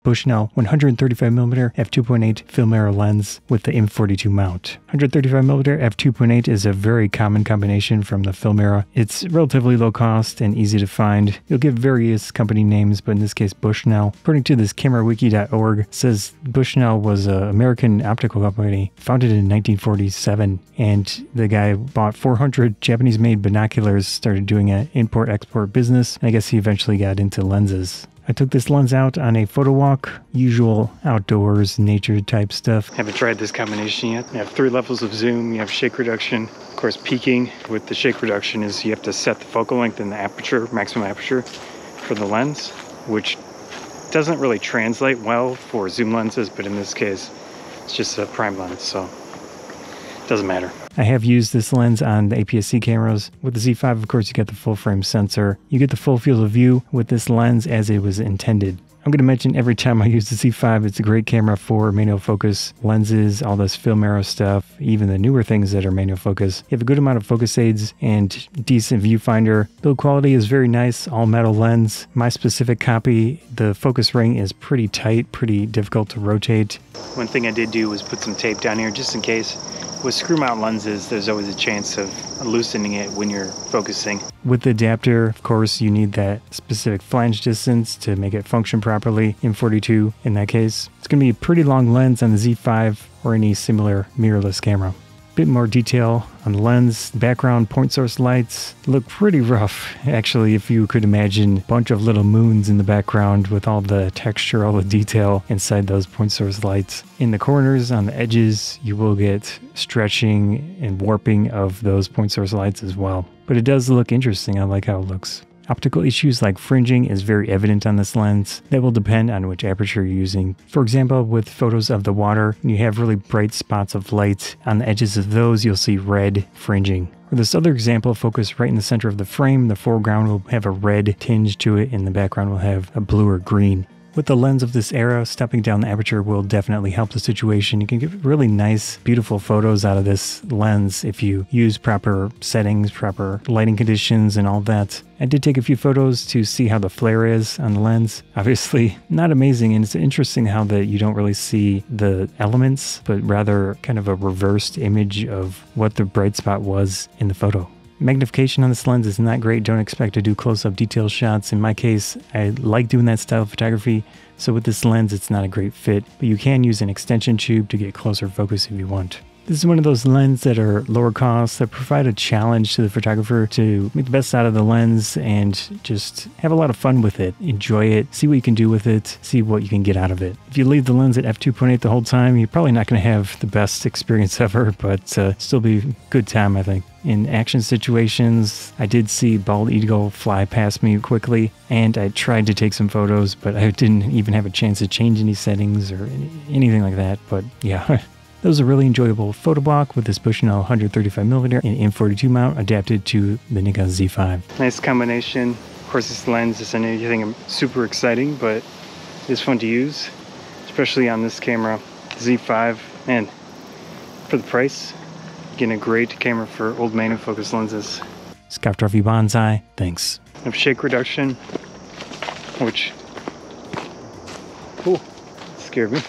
Bushnell 135mm f2.8 film mirror lens with the M42 mount. 135mm f2.8 is a very common combination from the film era. It's relatively low cost and easy to find. You'll get various company names, but in this case Bushnell. According to this camerawiki.org, says Bushnell was an American optical company founded in 1947, and the guy bought 400 Japanese-made binoculars, started doing an import-export business, and I guess he eventually got into lenses. I took this lens out on a photo walk, usual outdoors, nature type stuff. Haven't tried this combination yet. You have 3 levels of zoom, you have shake reduction. Of course, peaking with the shake reduction is you have to set the focal length and the aperture, maximum aperture for the lens, which doesn't really translate well for zoom lenses, but in this case, it's just a prime lens, so it doesn't matter. I have used this lens on the APS-C cameras. With the Z5, of course, you get the full frame sensor. You get the full field of view with this lens as it was intended. I'm going to mention every time I use the Z5, it's a great camera for manual focus lenses, all this film mirror stuff, even the newer things that are manual focus. You have a good amount of focus aids and decent viewfinder. Build quality is very nice, all metal lens. My specific copy, the focus ring is pretty tight, pretty difficult to rotate. One thing I did do was put some tape down here just in case. With screw mount lenses, there's always a chance of loosening it when you're focusing. With the adapter, of course, you need that specific flange distance to make it function properly. M42 in that case. It's going to be a pretty long lens on the Z5 or any similar mirrorless camera. Bit more detail on the lens. Background point source lights look pretty rough, actually, if you could imagine a bunch of little moons in the background with all the texture, all the detail inside those point source lights. In the corners, on the edges, you will get stretching and warping of those point source lights as well. But it does look interesting. I like how it looks. Optical issues like fringing is very evident on this lens. That will depend on which aperture you're using. For example, with photos of the water, you have really bright spots of light. On the edges of those, you'll see red fringing. For this other example, focus right in the center of the frame. The foreground will have a red tinge to it, and the background will have a blue or green. With the lens of this era, stepping down the aperture will definitely help the situation. You can get really nice, beautiful photos out of this lens if you use proper settings, proper lighting conditions, and all that. I did take a few photos to see how the flare is on the lens. Obviously, not amazing, and it's interesting how that you don't really see the elements, but rather kind of a reversed image of what the bright spot was in the photo. Magnification on this lens is not great. Don't expect to do close-up detail shots. In my case, I like doing that style of photography, so with this lens it's not a great fit, but you can use an extension tube to get closer focus if you want. This is one of those lenses that are lower cost, that provide a challenge to the photographer to make the best out of the lens and just have a lot of fun with it. Enjoy it, see what you can do with it, see what you can get out of it. If you leave the lens at f2.8 the whole time, you're probably not going to have the best experience ever, but still be a good time, I think. In action situations, I did see bald eagle fly past me quickly, and I tried to take some photos, but I didn't even have a chance to change any settings or anything like that. But yeah, that was a really enjoyable photo block with this Bushnell 135mm and M42 mount adapted to the Nikon Z5. Nice combination. Of course, this lens isn't anything super exciting, but it's fun to use, especially on this camera, Z5. And for the price, getting a great camera for old manual focus lenses. Scout Trophy Bonsai, thanks. I have shake reduction, which, scared me.